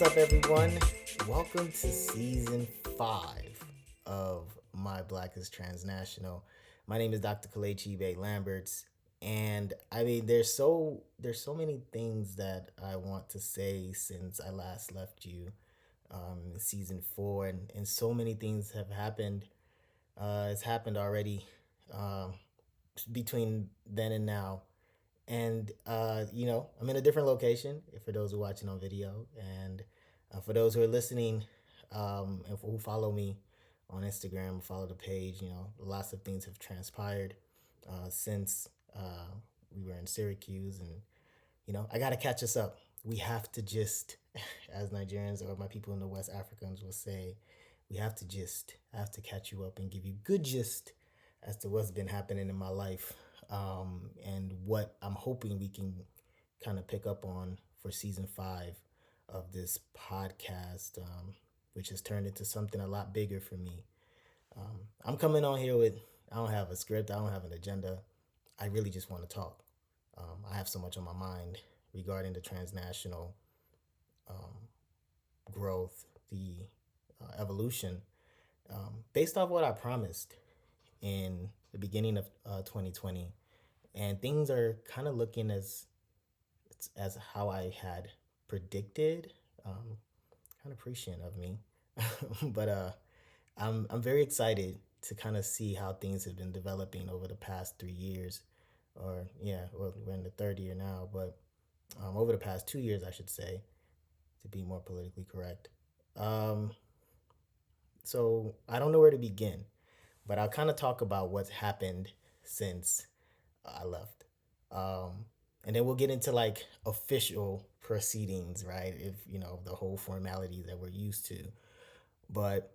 up, everyone? Welcome to season 5 of My Black is Transnational. My name is Dr. Kalechi Ibe-Lamberts, and I mean, there's so many things that I want to say since I last left you in season 4, and so many things have happened. It's happened already um, between then and now. And I'm in a different location for those who are watching on video, and for those who are listening, and who follow me on Instagram, follow the page. Lots of things have transpired since we were in Syracuse, and I gotta catch us up. We have to just, as Nigerians or my people in the West Africans will say, I have to catch you up and give you good gist as to what's been happening in my life, and what I'm hoping we can kind of pick up on for season 5 of this podcast, which has turned into something a lot bigger for me. I'm coming on here with, I don't have a script, I don't have an agenda. I really just want to talk. I have so much on my mind regarding the transnational um, growth, the evolution, based off what I promised in the beginning of 2020, and things are kind of looking as how I had predicted. Kind of prescient of me, but I'm very excited to kind of see how things have been developing over the past 3 years, or yeah, well, we're in the third year now, but over the past 2 years, I should say, to be more politically correct. Um, so I don't know where to begin, but I'll kind of talk about what's happened since I left. Um, and then we'll get into like official proceedings, right? If, the whole formality that we're used to. But,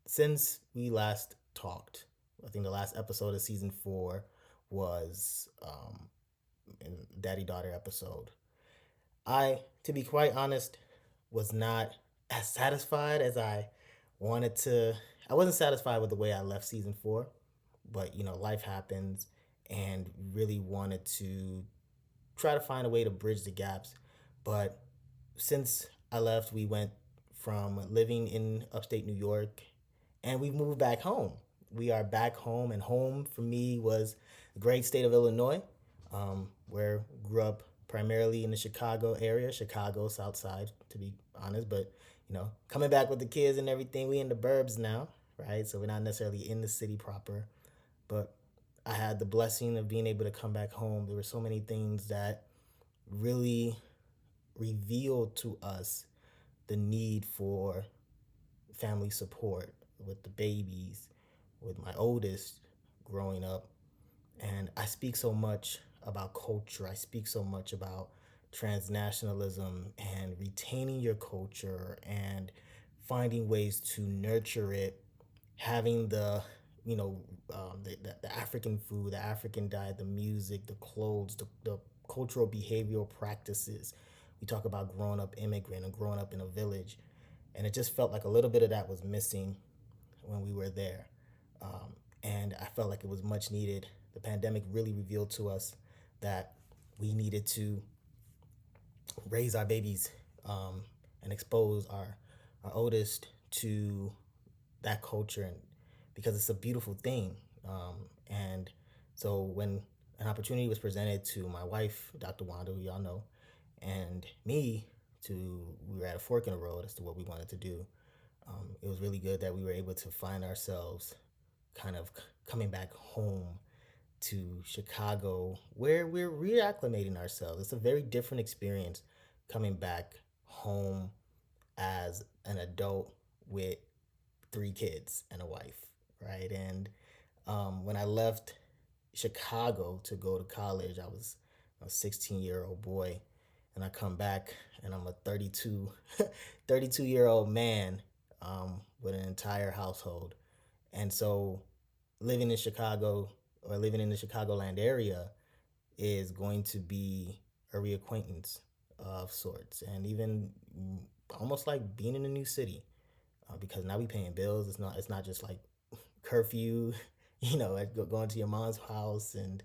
since we last talked, I think the last episode of season 4 was in Daddy Daughter episode. To be quite honest, was not as satisfied as I wanted to. I wasn't satisfied with the way I left season 4, but life happens, and really wanted to try to find a way to bridge the gaps. But since I left, we went from living in upstate New York, and we moved back home. We are back home, and home for me was the great state of Illinois, where grew up primarily in the Chicago area, Chicago South Side, to be honest. But coming back with the kids and everything, we in the burbs now, right? So we're not necessarily in the city proper, but I had the blessing of being able to come back home. There were so many things that really revealed to us the need for family support with the babies, with my oldest growing up. And I speak so much about culture. I speak so much about transnationalism and retaining your culture and finding ways to nurture it, having the African food, the African diet, the music, the clothes, the cultural behavioral practices. We talk about growing up immigrant and growing up in a village, and it just felt like a little bit of that was missing when we were there. And I felt like it was much needed. The pandemic really revealed to us that we needed to raise our babies, and expose our oldest to that culture, and because it's a beautiful thing. And so when an opportunity was presented to my wife, Dr. Wanda, who y'all know, and me, we were at a fork in the road as to what we wanted to do. It was really good that we were able to find ourselves kind of coming back home to Chicago, where we're reacclimating ourselves. It's a very different experience coming back home as an adult with 3 kids and a wife, right? And when I left Chicago to go to college, I was a 16-year-old boy, and I come back and I'm a 32-year-old man, with an entire household. And so living in Chicago, or living in the Chicagoland area, is going to be a reacquaintance of sorts, and even almost like being in a new city, because now we paying bills. It's not just like curfew, going to your mom's house and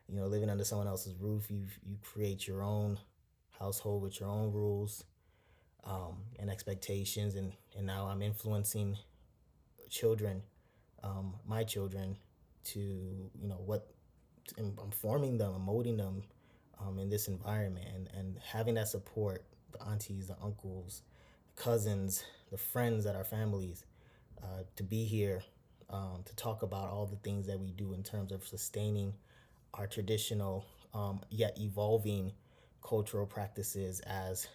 living under someone else's roof. You create your own household with your own rules and expectations, and now I'm influencing children, my children, to what I'm forming them, I'm molding them in this environment, and having that support, the aunties, the uncles, the cousins, the friends at our families, to be here, to talk about all the things that we do in terms of sustaining our traditional yet evolving cultural practices as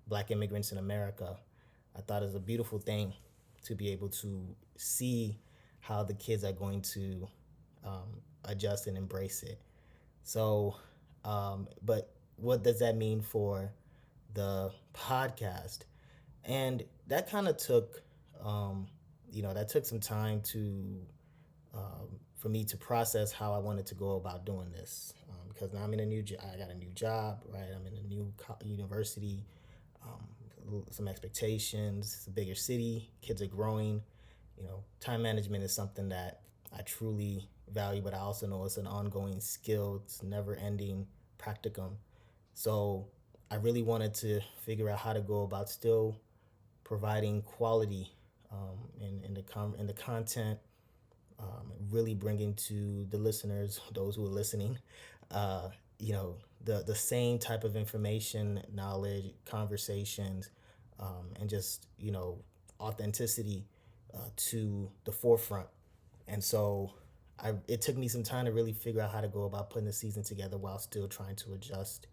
Black immigrants in America. I thought it was a beautiful thing to be able to see how the kids are going to adjust and embrace it. So, but what does that mean for the podcast? And that kind of took, that took some time to, for me to process how I wanted to go about doing this. Because now I'm in I got a new job, right? I'm in a new university, some expectations. It's a bigger city. Kids are growing. Time management is something that I truly value, but I also know it's an ongoing skill. It's never ending practicum. So I really wanted to figure out how to go about still providing quality in the content, really bringing to the listeners, those who are listening, uh, the same type of information, knowledge, conversations, and just authenticity to the forefront. And so it took me some time to really figure out how to go about putting the season together while still trying to adjust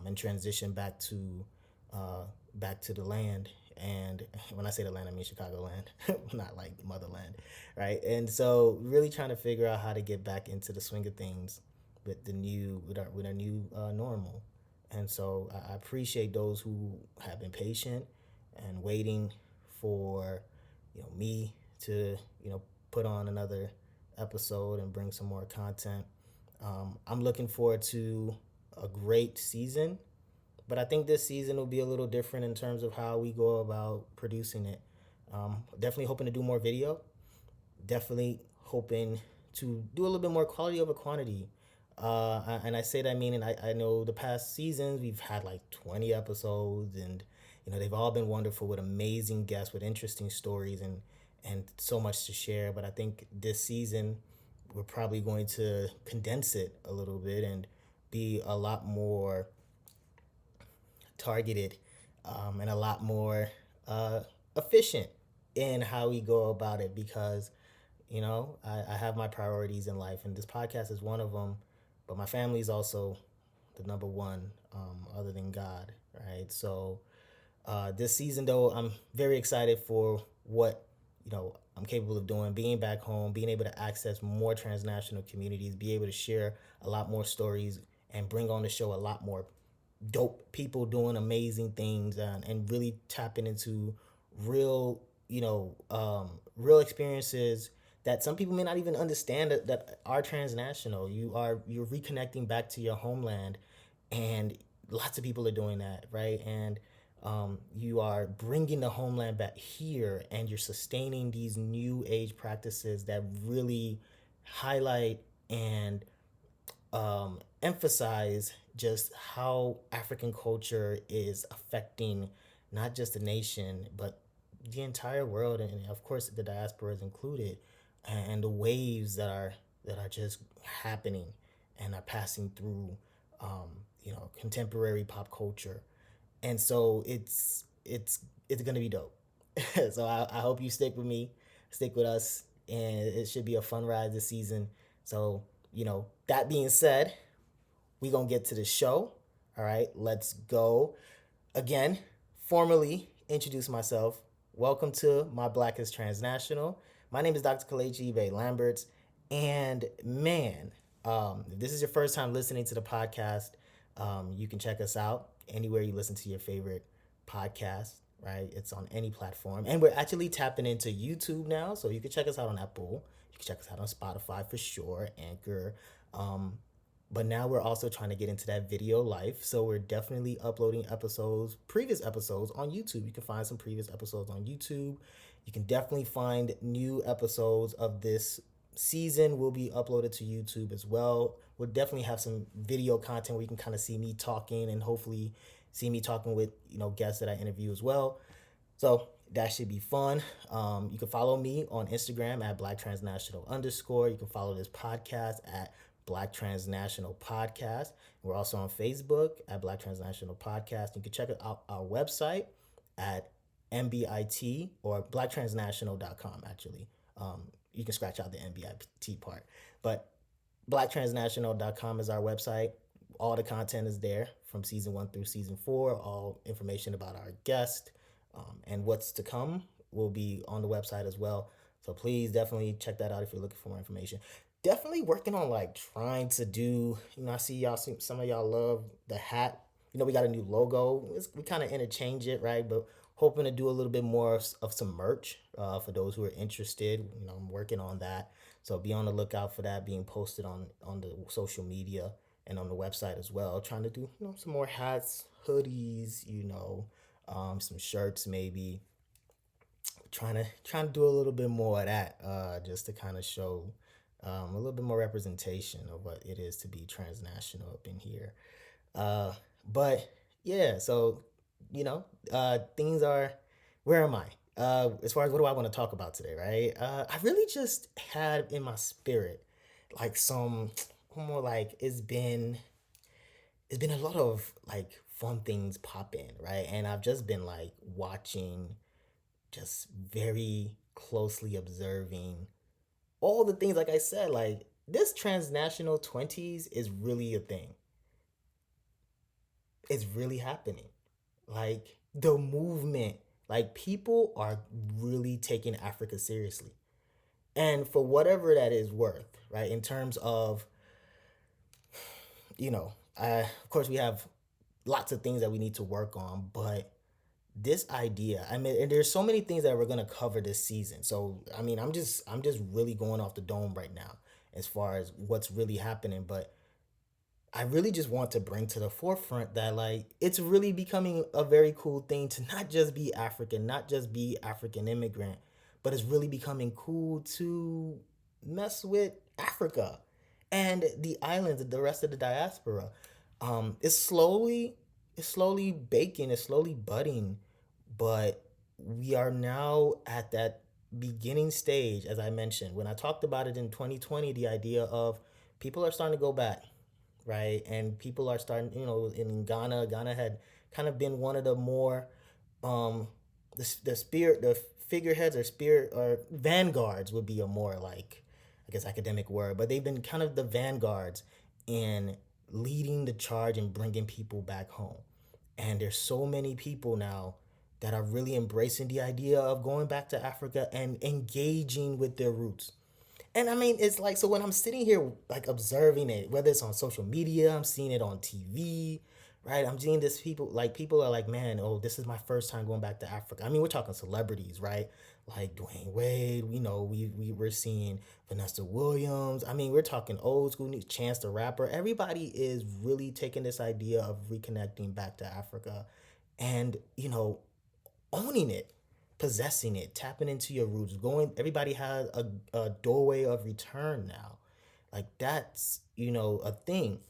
and transition back to the land. And when I say the land, I mean Chicagoland, not like motherland, right? And so really trying to figure out how to get back into the swing of things with our new normal. And so I appreciate those who have been patient and waiting for me to put on another episode and bring some more content. I'm looking forward to a great season, but I think this season will be a little different in terms of how we go about producing it. Definitely hoping to do more video. Definitely hoping to do a little bit more quality over quantity. And I say that meaning I know the past seasons we've had like 20 episodes, and they've all been wonderful with amazing guests with interesting stories and so much to share. But I think this season we're probably going to condense it a little bit and be a lot more targeted, and a lot more efficient in how we go about it, because I have my priorities in life, and this podcast is one of them, but my family is also the number one, other than God, right? So this season, though, I'm very excited for what I'm capable of doing, being back home, being able to access more transnational communities, be able to share a lot more stories, and bring on the show a lot more dope people doing amazing things, and really tapping into real real experiences that some people may not even understand that are transnational. You're reconnecting back to your homeland, and lots of people are doing that, right? And you are bringing the homeland back here, and you're sustaining these new age practices that really highlight and emphasize just how African culture is affecting not just the nation, but the entire world, and of course the diaspora is included, and the waves that are just happening and are passing through, contemporary pop culture. And so it's gonna be dope. So I hope you stick with me, stick with us, and it should be a fun ride this season. So that being said, we gonna get to the show. All right, let's go. Again, formally introduce myself. Welcome to My Black is Transnational. My name is Dr. Kalechi Ibe-Lamberts, and man, if this is your first time listening to the podcast, you can check us out anywhere you listen to your favorite podcast. Right, it's on any platform, and we're actually tapping into YouTube now, so you can check us out on Apple. You can check us out on Spotify for sure, Anchor. But now we're also trying to get into that video life. So we're definitely uploading previous episodes on YouTube. You can find some previous episodes on YouTube. You can definitely find new episodes of this season will be uploaded to YouTube as well. We'll definitely have some video content where you can kind of see me talking and hopefully see me talking with guests that I interview as well. So that should be fun. You can follow me on Instagram at Black Transnational underscore. You can follow this podcast at Black Transnational Podcast. We're also on Facebook at Black Transnational Podcast. You can check out our website at MBIT or blacktransnational.com actually. You can scratch out the MBIT part. But blacktransnational.com is our website. All the content is there from season 1 through season 4. All information about our guest and what's to come will be on the website as well. So please definitely check that out if you're looking for more information. Definitely working on like trying to do, I see y'all, some of y'all love the hat. We got a new logo. We kind of interchange it, right? But hoping to do a little bit more of some merch for those who are interested. I'm working on that. So be on the lookout for that being posted on the social media and on the website as well. Trying to do some more hats, hoodies, some shirts maybe. Trying to do a little bit more of that, just to kind of show a little bit more representation of what it is to be transnational up in here. But yeah, so things are. Where am I? As far as what do I want to talk about today, right? I really just had in my spirit like some more like it's been a lot of like fun things pop in, right? And I've just been like watching, just very closely observing all the things. Like I said, like this transnational 20s is really a thing. It's really happening. Like the movement, like people are really taking Africa seriously. And for whatever that is worth, right? In terms of, of course we have lots of things that we need to work on, but this idea, I mean, and there's so many things that we're gonna cover this season. So I mean, I'm just really going off the dome right now as far as what's really happening. But I really just want to bring to the forefront that like it's really becoming a very cool thing to not just be African, not just be African immigrant, but it's really becoming cool to mess with Africa and the islands, the rest of the diaspora. It's slowly baking, it's slowly budding, but we are now at that beginning stage, as I mentioned. When I talked about it in 2020, the idea of people are starting to go back, right? And people are starting, in Ghana had kind of been one of the more, um, the figureheads or spirit or vanguards would be a more like, I guess, academic word, but they've been kind of the vanguards in leading the charge and bringing people back home. And there's so many people now that are really embracing the idea of going back to Africa and engaging with their roots. And I mean, it's like, so when I'm sitting here, like observing it, whether it's on social media, I'm seeing it on TV, right? I'm seeing this people are like, man, oh, this is my first time going back to Africa. I mean, we're talking celebrities, right? Like Dwayne Wade, we're seeing Vanessa Williams. I mean, we're talking old school, Chance the Rapper. Everybody is really taking this idea of reconnecting back to Africa and, owning it, possessing it, tapping into your roots, going. Everybody has a doorway of return now. Like that's, a thing.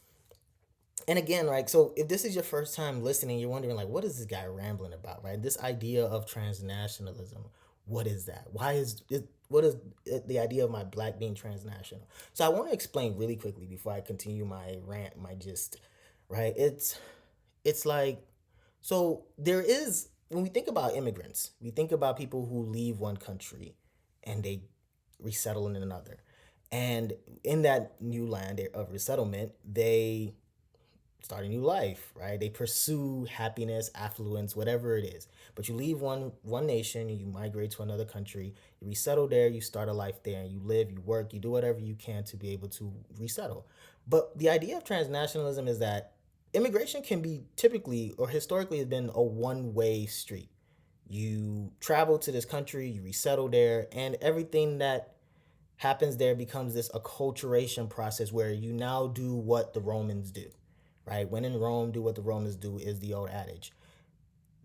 And again, like, so if this is your first time listening, you're wondering like, what is this guy rambling about, right? This idea of transnationalism. What is that? Why is it? What is the idea of my black being transnational? So I want to explain really quickly before I continue my rant, my gist, right? It's like, so there is, when we think about immigrants, we think about people who leave one country and they resettle in another. And in that new land of resettlement, they start a new life, right? They pursue happiness, affluence, whatever it is. But you leave one nation, you migrate to another country, you resettle there, you start a life there, and you live, you work, you do whatever you can to be able to resettle. But the idea of transnationalism is that immigration can be typically or historically has been a one-way street. You travel to this country, you resettle there, and everything that happens there becomes this acculturation process where you now do what the Romans do, right? When in Rome, do what the Romans do is the old adage.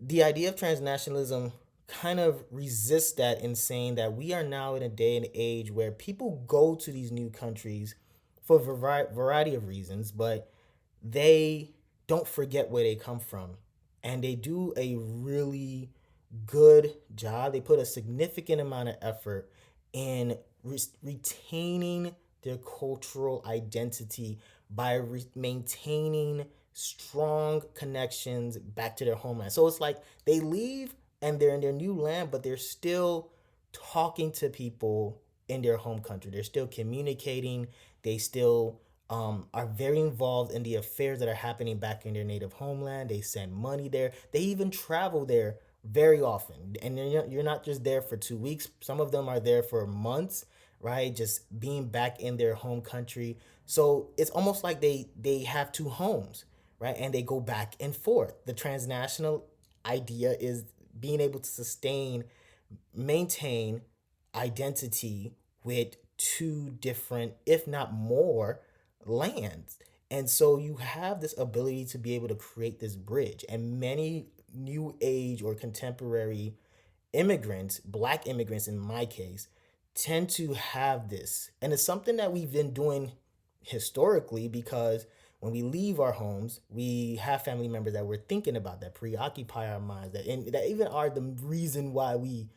The idea of transnationalism kind of resist that in saying that we are now in a day and age where people go to these new countries for a variety of reasons, but they don't forget where they come from. And they do a really good job. They put a significant amount of effort in retaining their cultural identity by maintaining strong connections back to their homeland. So it's like they leave and they're in their new land, but they're still talking to people in their home country. They're still communicating. They still are very involved in the affairs that are happening back in their native homeland. They send money there. They even travel there very often. And you're not just there for 2 weeks. Some of them are there for months, right? Just being back in their home country. So it's almost like they have two homes, right? And they go back and forth. The transnational idea is being able to maintain identity with two different, if not more, lands. And so you have this ability to be able to create this bridge. And many new age or contemporary immigrants, black immigrants in my case, tend to have this. And it's something that we've been doing historically because when we leave our homes, we have family members that we're thinking about, that preoccupy our minds, that even are the reason why we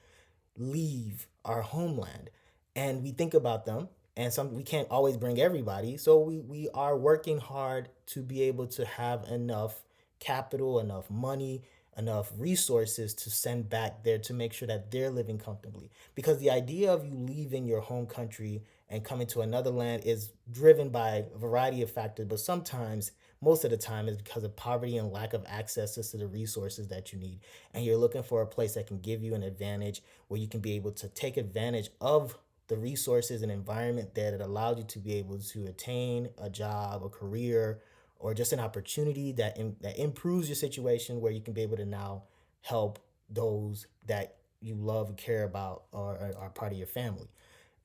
leave our homeland. And we think about them, and some we can't always bring everybody, so we are working hard to be able to have enough capital, enough money, enough resources to send back there to make sure that they're living comfortably. Because the idea of you leaving your home country and coming to another land is driven by a variety of factors, but sometimes, most of the time, is because of poverty and lack of access to the resources that you need. And you're looking for a place that can give you an advantage where you can be able to take advantage of the resources and environment there that allowed you to be able to attain a job, a career, or just an opportunity that improves your situation where you can be able to now help those that you love and care about or are part of your family.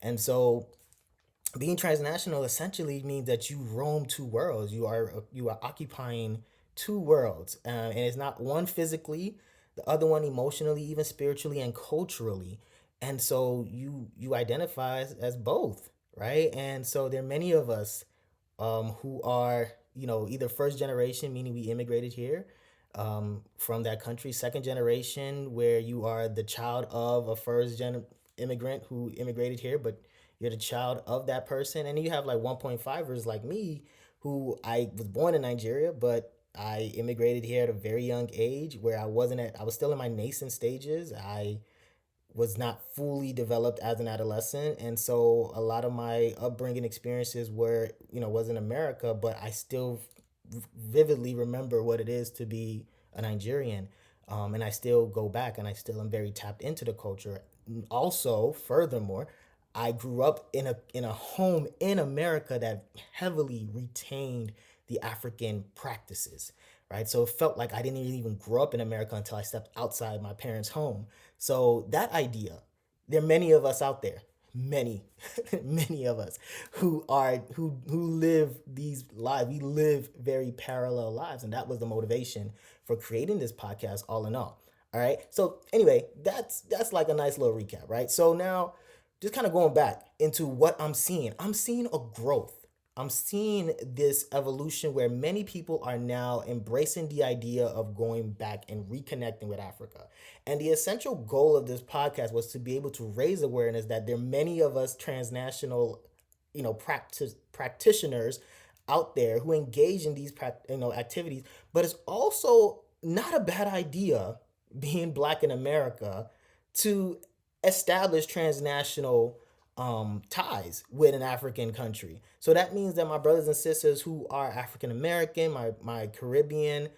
And so being transnational essentially means that you roam two worlds. You are occupying two worlds, and it's not one physically, the other one emotionally, even spiritually and culturally. And so you identify as both, right? And so there are many of us who are either first generation, meaning we immigrated here from that country, second generation, where you are the child of a first gen immigrant who immigrated here, but you're the child of that person. And then you have like 1.5ers like me, who I was born in Nigeria, but I immigrated here at a very young age where I was still in my nascent stages. I was not fully developed as an adolescent, and so a lot of my upbringing experiences was in America, but I still vividly remember what it is to be a Nigerian. And I still go back and I still am very tapped into the culture. Also, furthermore, I grew up in a home in America that heavily retained the African practices, right? So it felt like I didn't even grow up in America until I stepped outside my parents' home. So that idea, there are many of us out there, many, many of us who live these lives. We live very parallel lives, and that was the motivation for creating this podcast. All in all right. So anyway, that's like a nice little recap, right? So now, just kind of going back into what I'm seeing a growth. I'm seeing this evolution where many people are now embracing the idea of going back and reconnecting with Africa. And the essential goal of this podcast was to be able to raise awareness that there are many of us transnational, practitioners out there who engage in these activities, but it's also not a bad idea, being black in America, to establish transnational ties with an African country. So that means that my brothers and sisters who are African American, my Caribbean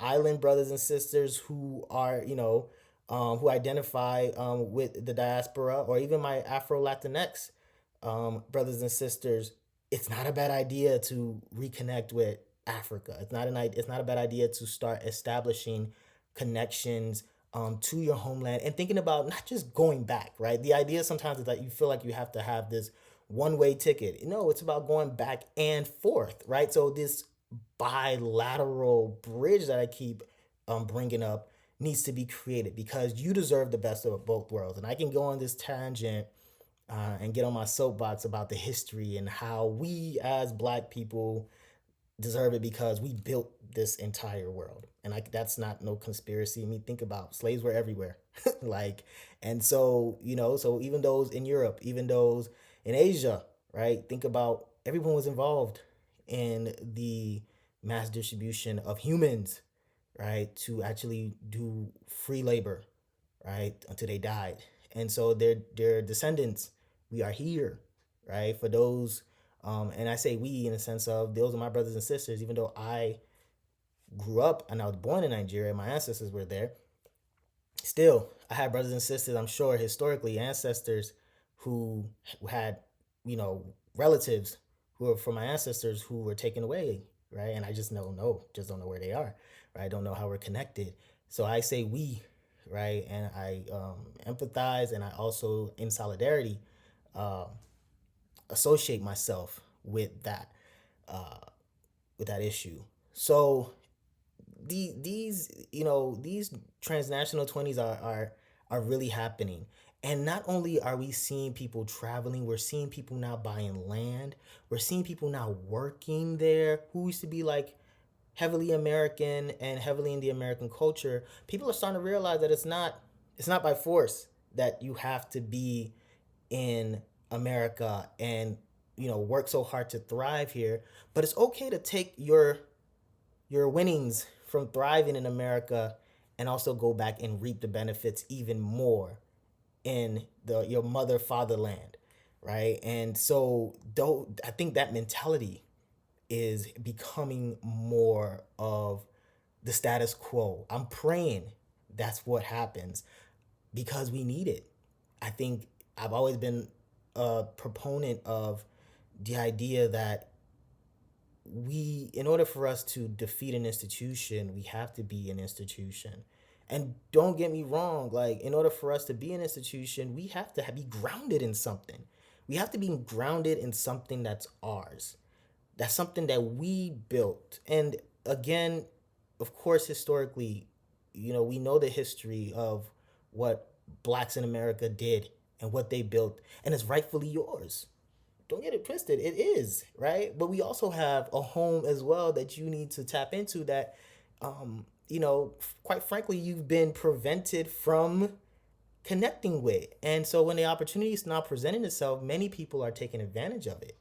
island brothers and sisters who are, who identify with the diaspora, or even my Afro Latinx brothers and sisters, it's not a bad idea to reconnect with Africa. It's not a bad idea to start establishing connections to your homeland and thinking about not just going back, right? The idea sometimes is that you feel like you have to have this one-way ticket. No, it's about going back and forth, right? So this bilateral bridge that I keep bringing up needs to be created because you deserve the best of both worlds. And I can go on this tangent and get on my soapbox about the history and how we as black people deserve it because we built this entire world. And like that's not no conspiracy. I mean, think about slaves were everywhere. Like, and so, so even those in Europe, even those in Asia, right? Think about everyone was involved in the mass distribution of humans, right? To actually do free labor, right? Until they died. And so their descendants, we are here, right? For those and I say we in the sense of those are my brothers and sisters, even though I grew up and I was born in Nigeria, my ancestors were there. Still, I had brothers and sisters, I'm sure historically, ancestors who had, relatives who were from my ancestors who were taken away, right? And I just just don't know where they are, right? I don't know how we're connected. So I say we, right? And I empathize and I also, in solidarity, uh, associate myself uh, with that issue. So these transnational 20s are really happening. And not only are we seeing people traveling, we're seeing people now buying land. We're seeing people now working there who used to be like heavily American and heavily in the American culture. People are starting to realize that it's not by force that you have to be in America and work so hard to thrive here, but it's okay to take your winnings from thriving in America and also go back and reap the benefits even more in the your mother fatherland, right? And so though I think that mentality is becoming more of the status quo. I'm praying that's what happens because we need it. I think I've always been a proponent of the idea that in order for us to defeat an institution, we have to be an institution. And don't get me wrong, like in order for us to be an institution, we have to be grounded in something. We have to be grounded in something that's ours. That's something that we built. And again, of course, historically, we know the history of what blacks in America did and what they built, and it's rightfully yours. Don't get it twisted. It is, right? But we also have a home as well that you need to tap into that, quite frankly, you've been prevented from connecting with. And so when the opportunity is now presenting itself, many people are taking advantage of it.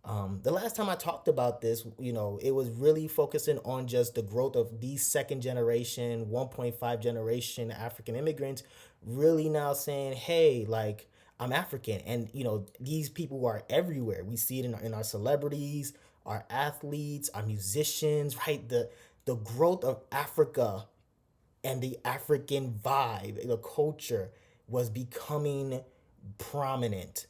The last time I talked about this, it was really focusing on just the growth of these second generation, 1.5 generation African immigrants, really now saying, hey, like, I'm African. And, these people are everywhere. We see it in our celebrities, our athletes, our musicians, right? The growth of Africa and the African vibe, the culture was becoming prominent.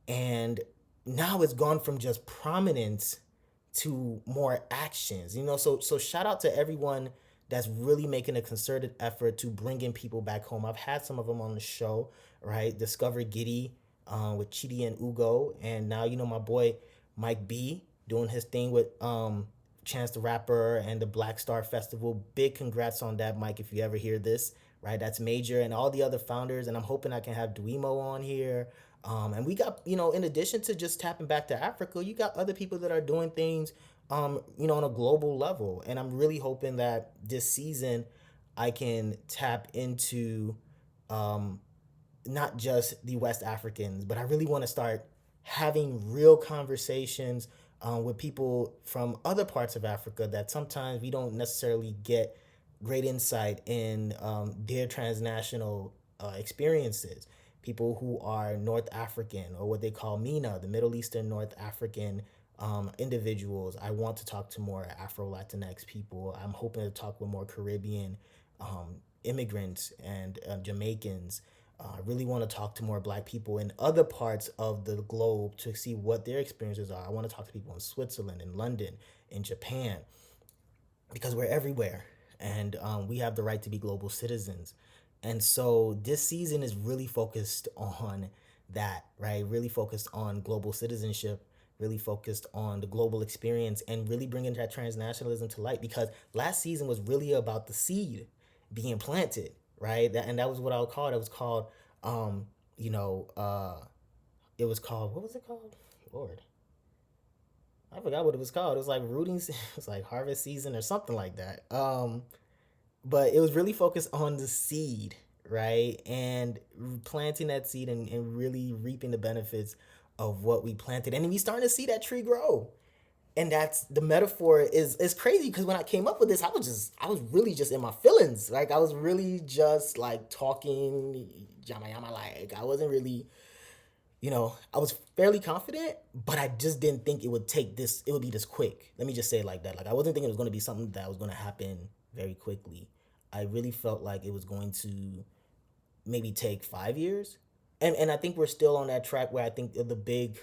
And now it's gone from just prominence to more actions. So shout out to everyone that's really making a concerted effort to bring in people back home. I've had some of them on the show, right? Discover Giddy with Chidi and Ugo, and now my boy Mike B doing his thing with Chance the Rapper and the Black Star Festival. Big congrats on that, Mike, if you ever hear this, right? That's major. And all the other founders, and I'm hoping I can have Duimo on here. And we got, in addition to just tapping back to Africa, you got other people that are doing things, on a global level. And I'm really hoping that this season I can tap into um, not just the West Africans, but I really want to start having real conversations with people from other parts of Africa that sometimes we don't necessarily get great insight in their transnational experiences. People who are North African or what they call MENA, the Middle Eastern North African individuals. I want to talk to more Afro Latinx people. I'm hoping to talk with more Caribbean immigrants and Jamaicans. I really want to talk to more black people in other parts of the globe to see what their experiences are. I want to talk to people in Switzerland, in London, in Japan, because we're everywhere and we have the right to be global citizens. And so this season is really focused on that, right? Really focused on global citizenship, really focused on the global experience, and really bringing that transnationalism to light because last season was really about the seed. being planted, right? And that was what I would call it. It was called, um, you know, it was called, what was it called? Lord, I forgot what it was called. It was like rooting, it was like harvest season or something like that. But it was really focused on the seed, right? And planting that seed and really reaping the benefits of what we planted. And we starting to see that tree grow. And that's the metaphor is crazy because when I came up with this, I was really just in my feelings. Like I was really just like talking yama yama, like I wasn't really, I was fairly confident, but I just didn't think it would be this quick. Let me just say it like that. Like I wasn't thinking it was gonna be something that was gonna happen very quickly. I really felt like it was going to maybe take 5 years. And I think we're still on that track where I think the big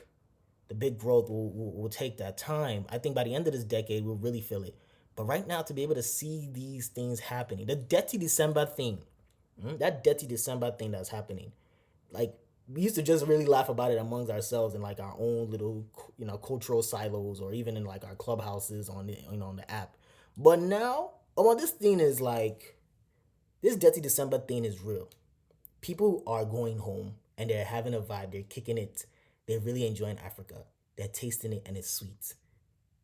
growth will take that time. I think by the end of this decade, we'll really feel it. But right now, to be able to see these things happening, the Dirty December thing, that Dirty December thing that's happening, like we used to just really laugh about it amongst ourselves in like our own little, cultural silos, or even in like our clubhouses on on the app. But now, this thing is like this Dirty December thing is real. People are going home and they're having a vibe. They're kicking it. They're really enjoying Africa. They're tasting it and it's sweet.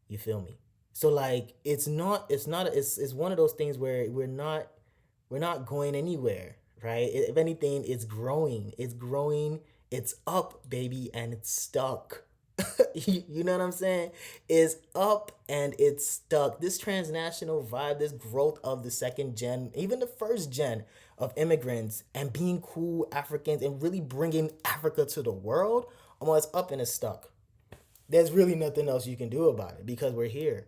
You feel me? So like it's one of those things where we're not going anywhere, right? If anything, it's growing. It's growing. It's up, baby, and it's stuck. You know what I'm saying? It's up and it's stuck. This transnational vibe, this growth of the second gen, even the first gen of immigrants and being cool Africans and really bringing Africa to the world, it's up and it's stuck. There's really nothing else you can do about it because we're here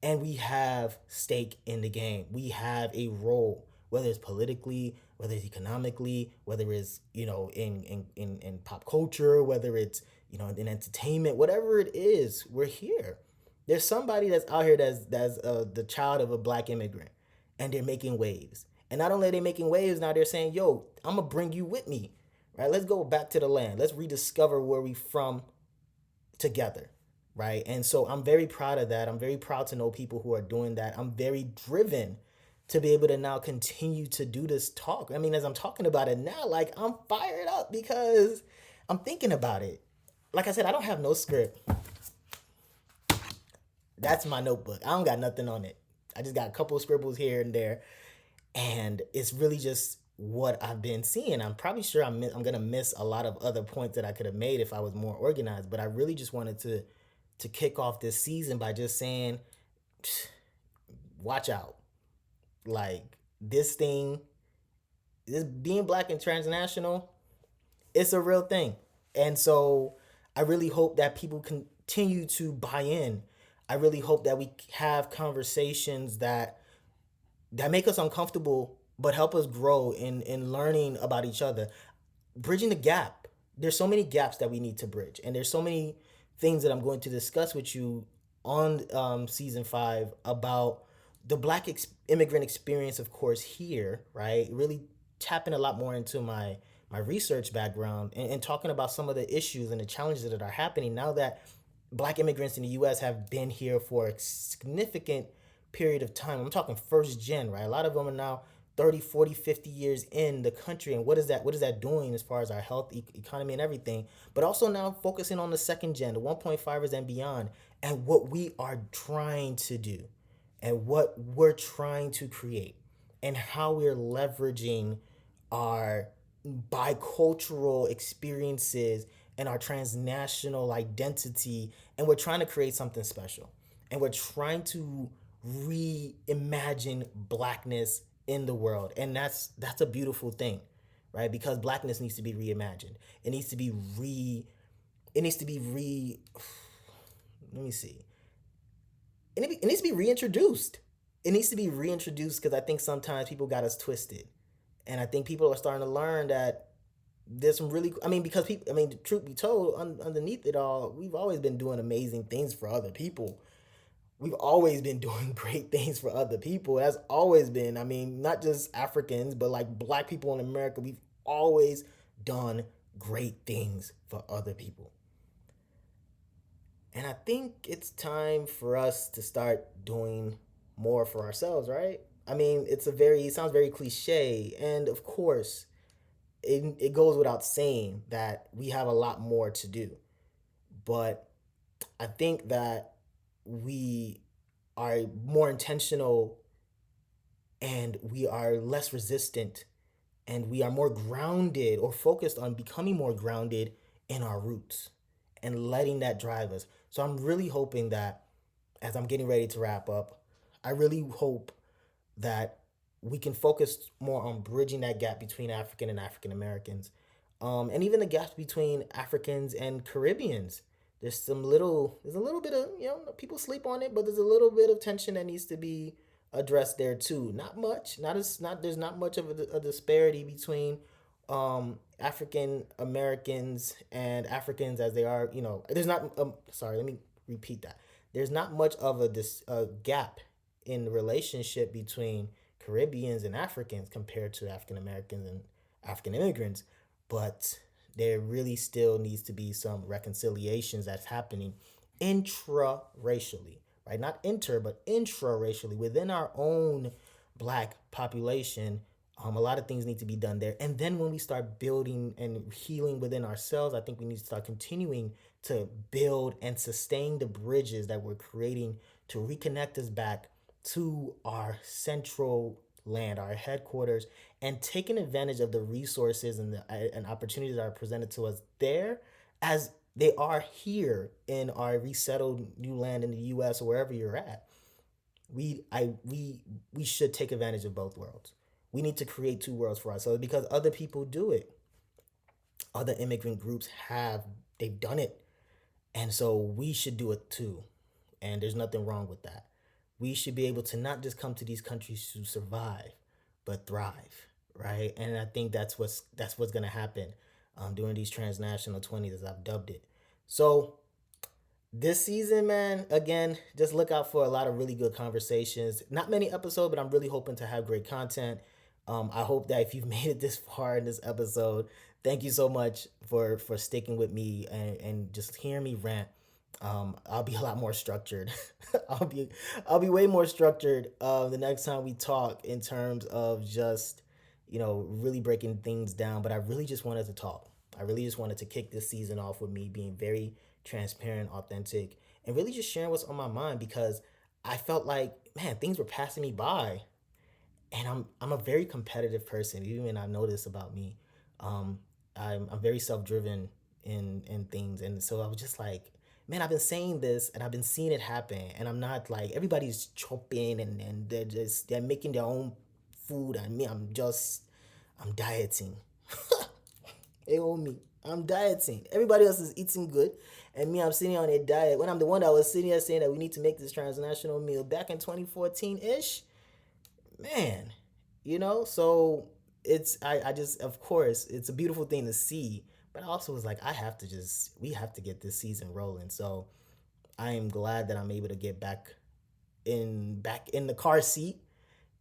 and we have stake in the game. We have a role, whether it's politically, whether it's economically, whether it's, in pop culture, whether it's, in entertainment, whatever it is, we're here. There's somebody that's out here that's the child of a black immigrant and they're making waves. And not only are they making waves, now they're saying, yo, I'm going to bring you with me, right? Let's go back to the land. Let's rediscover where we from together, right? And so I'm very proud of that. I'm very proud to know people who are doing that. I'm very driven to be able to now continue to do this talk. I mean, as I'm talking about it now, like I'm fired up because I'm thinking about it. Like I said, I don't have no script. That's my notebook. I don't got nothing on it. I just got a couple of scribbles here and there. And it's really just what I've been seeing. I'm probably sure I'm gonna miss a lot of other points that I could have made if I was more organized. But I really just wanted to kick off this season by just saying, watch out. Like this thing, this being black and transnational, it's a real thing. And so I really hope that people continue to buy in. I really hope that we have conversations that make us uncomfortable but help us grow in learning about each other, bridging the gap. There's so many gaps that we need to bridge, and there's so many things that I'm going to discuss with you on season 5 about the black immigrant experience, of course, here, right? Really tapping a lot more into my research background and talking about some of the issues and the challenges that are happening now that black immigrants in the US have been here for a significant period of time. I'm talking first gen, right? A lot of them are now 30, 40, 50 years in the country. And what is that doing as far as our health, economy, and everything? But also now focusing on the second gen, the 1.5ers and beyond, and what we are trying to do and what we're trying to create and how we're leveraging our bicultural experiences and our transnational identity, and we're trying to create something special, and we're trying to reimagine blackness in the world. And that's a beautiful thing, right? Because blackness needs to be reimagined. It needs to be let me see, it needs to be reintroduced. It needs to be reintroduced because I think sometimes people got us twisted. And I think people are starting to learn that there's some really, I mean, because people, I mean, the truth be told, underneath it all, we've always been doing amazing things for other people. We've always been doing great things for other people. That's always been, I mean, not just Africans, but like black people in America, we've always done great things for other people. And I think it's time for us to start doing more for ourselves, right? I mean, it sounds very cliche, and of course, it goes without saying that we have a lot more to do. But I think that we are more intentional, and we are less resistant, and we are more grounded or focused on becoming more grounded in our roots and letting that drive us. So I'm really hoping that as I'm getting ready to wrap up, I really hope that we can focus more on bridging that gap between African and African Americans, and even the gaps between Africans and Caribbeans. There's a little bit of, people sleep on it, but there's a little bit of tension that needs to be addressed there too. Not much, there's not much of a disparity between African Americans and Africans as they are. There's not. Sorry, let me repeat that. There's not much of a gap in the relationship between Caribbeans and Africans compared to African Americans and African immigrants, but there really still needs to be some reconciliations that's happening intra-racially, right? Not inter, but intra-racially within our own black population. A lot of things need to be done there. And then when we start building and healing within ourselves, I think we need to start continuing to build and sustain the bridges that we're creating to reconnect us back to our central land, our headquarters, and taking advantage of the resources and opportunities that are presented to us there as they are here in our resettled new land in the U.S. or wherever you're at. We should take advantage of both worlds. We need to create two worlds for ourselves because other people do it. Other immigrant groups they've done it. And so we should do it too. And there's nothing wrong with that. We should be able to not just come to these countries to survive, but thrive, right? And I think that's what's gonna happen during these transnational 20s, as I've dubbed it. So this season, man, again, just look out for a lot of really good conversations. Not many episodes, but I'm really hoping to have great content. I hope that if you've made it this far in this episode, thank you so much for sticking with me and just hearing me rant. I'll be a lot more structured. I'll be way more structured the next time we talk in terms of just really breaking things down. But I really just wanted to talk. I really just wanted to kick this season off with me being very transparent, authentic, and really just sharing what's on my mind because I felt like, man, things were passing me by, and I'm a very competitive person. Even I know this about me. I'm very self driven in things, and so I was just like, man, I've been saying this and I've been seeing it happen, and I'm not like everybody's chopping and they're making their own food, and me, I'm dieting. They owe me. I'm dieting. Everybody else is eating good, and me, I'm sitting on a diet. When I'm the one that was sitting here saying that we need to make this transnational meal back in 2014 ish, man, So I just, of course, it's a beautiful thing to see, but I also was like, we have to get this season rolling. So I am glad that I'm able to get back in the car seat,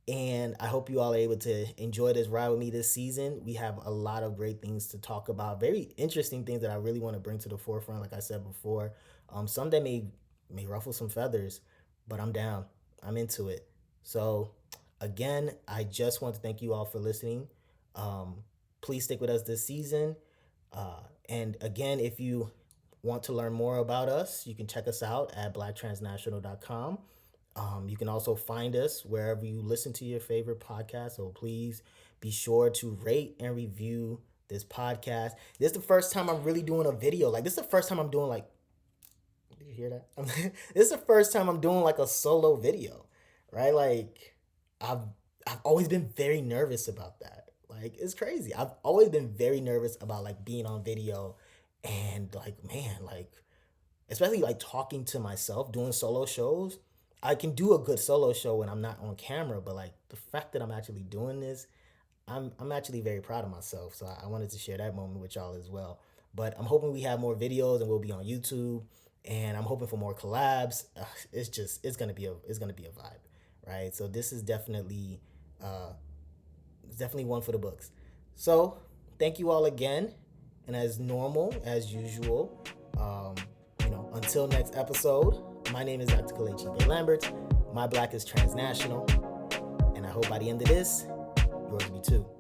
and I hope you all are able to enjoy this ride with me this season. We have a lot of great things to talk about, very interesting things that I really want to bring to the forefront. Like I said before, some that may ruffle some feathers, but I'm down. I'm into it. So again, I just want to thank you all for listening. Please stick with us this season. And again, if you want to learn more about us, you can check us out at blacktransnational.com. You can also find us wherever you listen to your favorite podcast. So please be sure to rate and review this podcast. This is the first time I'm really doing a video. Like, this is the first time I'm doing did you hear that? This is the first time I'm doing like a solo video, right? Like, I've always been very nervous about that. Like, it's crazy. I've always been very nervous about like being on video and like, man, like, especially like talking to myself, doing solo shows. I can do a good solo show when I'm not on camera, but like the fact that I'm actually doing this, I'm actually very proud of myself. So I wanted to share that moment with y'all as well. But I'm hoping we have more videos and we'll be on YouTube, and I'm hoping for more collabs. It's gonna be a vibe, right? So this is definitely it's definitely one for the books. So thank you all again, and as normal, as usual, until next episode, my name is Dr. Ibe-Lamberts. My Black is Transnational, and I hope hope by the end of this, yours will be too.